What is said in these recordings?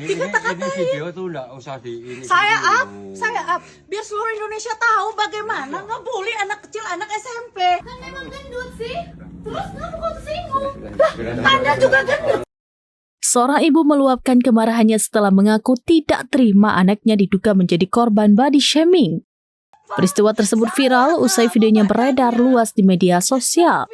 Ini video tuh nggak usah di ini. Saya up, biar seluruh Indonesia tahu bagaimana ngebully anak kecil, anak SMP. Kan memang gendut sih. Terus kamu kok tersinggung? Anda juga gendut. Seorang ibu meluapkan kemarahannya setelah mengaku tidak terima anaknya diduga menjadi korban body shaming. Peristiwa tersebut viral usai videonya beredar luas di media sosial.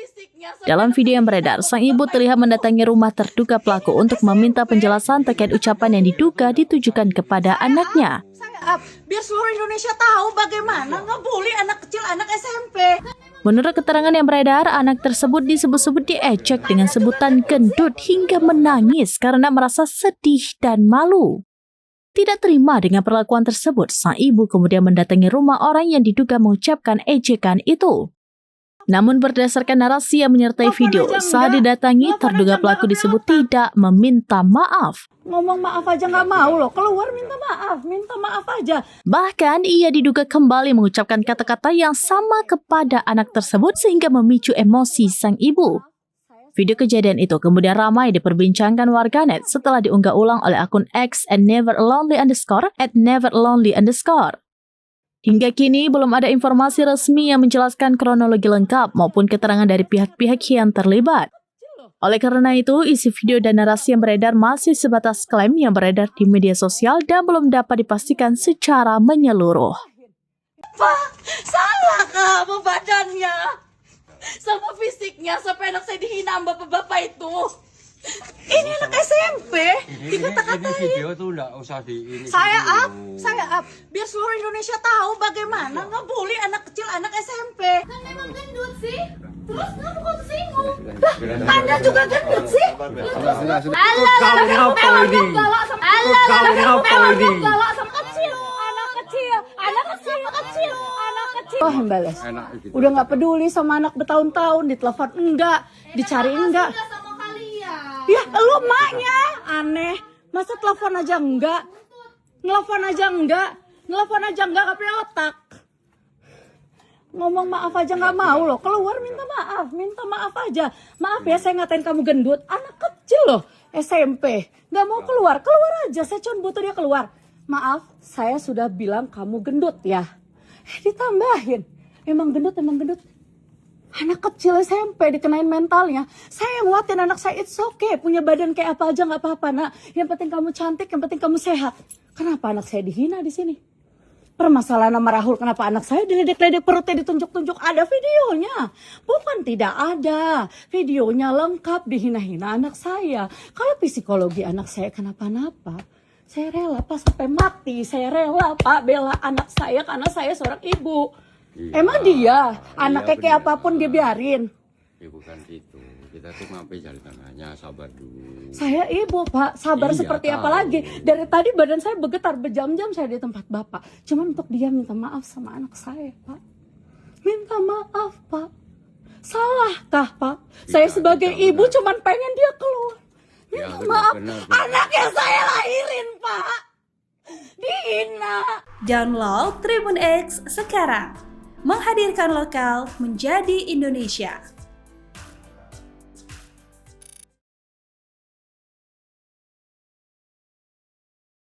Dalam video yang beredar, sang ibu terlihat mendatangi rumah terduga pelaku untuk meminta penjelasan terkait ucapan yang diduga ditujukan kepada anaknya. Saya up, biar seluruh Indonesia tahu bagaimana ngebully anak kecil, anak SMP. Menurut keterangan yang beredar, anak tersebut disebut-sebut diejek dengan sebutan gendut hingga menangis karena merasa sedih dan malu. Tidak terima dengan perlakuan tersebut, sang ibu kemudian mendatangi rumah orang yang diduga mengucapkan ejekan itu. Namun berdasarkan narasi yang menyertai video, saat didatangi, terduga pelaku disebut tidak meminta maaf. Ngomong maaf aja nggak mau loh, keluar minta maaf aja. Bahkan ia diduga kembali mengucapkan kata-kata yang sama kepada anak tersebut sehingga memicu emosi sang ibu. Video kejadian itu kemudian ramai diperbincangkan warganet setelah diunggah ulang oleh akun X @neverlonely_. Hingga kini belum ada informasi resmi yang menjelaskan kronologi lengkap maupun keterangan dari pihak-pihak yang terlibat. Oleh karena itu, isi video dan narasi yang beredar masih sebatas klaim yang beredar di media sosial dan belum dapat dipastikan secara menyeluruh. Pak, salah kamu badannya. Sama fisiknya, sampai anak saya dihina bapak-bapak itu. Ini anak SMP, Ini video tuh nggak usah di ini. Saya up, biar seluruh Indonesia tahu bagaimana ngebully anak kecil, anak SMP. Kan memang gendut sih. Terus kamu kok tersinggung? Anda juga gendut sih. Oh, embales. Udah nggak peduli sama anak bertahun-tahun, ditelepon enggak, dicari enggak. Sama kalian. Ya, lu maknya aneh. Masa telepon aja enggak? Nelfon aja enggak? Nggak punya otak. Ngomong maaf aja nggak mau loh, keluar minta maaf aja. Maaf ya, saya ngatain kamu gendut, anak kecil loh, SMP. Nggak mau keluar aja, saya cuma butuh dia keluar. Maaf, saya sudah bilang kamu gendut ya. Ditambahin, emang gendut. Anak kecil SMP dikenain mentalnya. Saya nguatin anak saya, it's okay. Punya badan kayak apa aja nggak apa-apa nak. Yang penting kamu cantik, yang penting kamu sehat. Kenapa anak saya dihina di sini? Permasalahan sama Rahul, kenapa anak saya diledek-ledek perutnya ditunjuk-tunjuk? Ada videonya. Bukan tidak ada. Videonya lengkap dihina-hina anak saya. Kalau psikologi anak saya kenapa-napa, saya rela Pak sampai mati. Saya rela Pak bela anak saya karena saya seorang ibu. Iya, Emang dia anaknya kayak apapun dia biarin. Ya bukan gitu. Kita tuh ngapain jalan tengahnya, sabar dulu. Saya ibu Pak, sabar Iya, seperti apa tahu. lagi? Dari tadi badan saya bergetar berjam-jam saya di tempat Bapak. Cuman untuk dia minta maaf sama anak saya Pak. Minta maaf Pak. Salahkah Pak? Saya sebagai ibu cuman pengen dia keluar. Minta maaf. benar. Anak yang saya lahirin Pak. Dihina. Download Tribun X sekarang. Menghadirkan lokal menjadi Indonesia.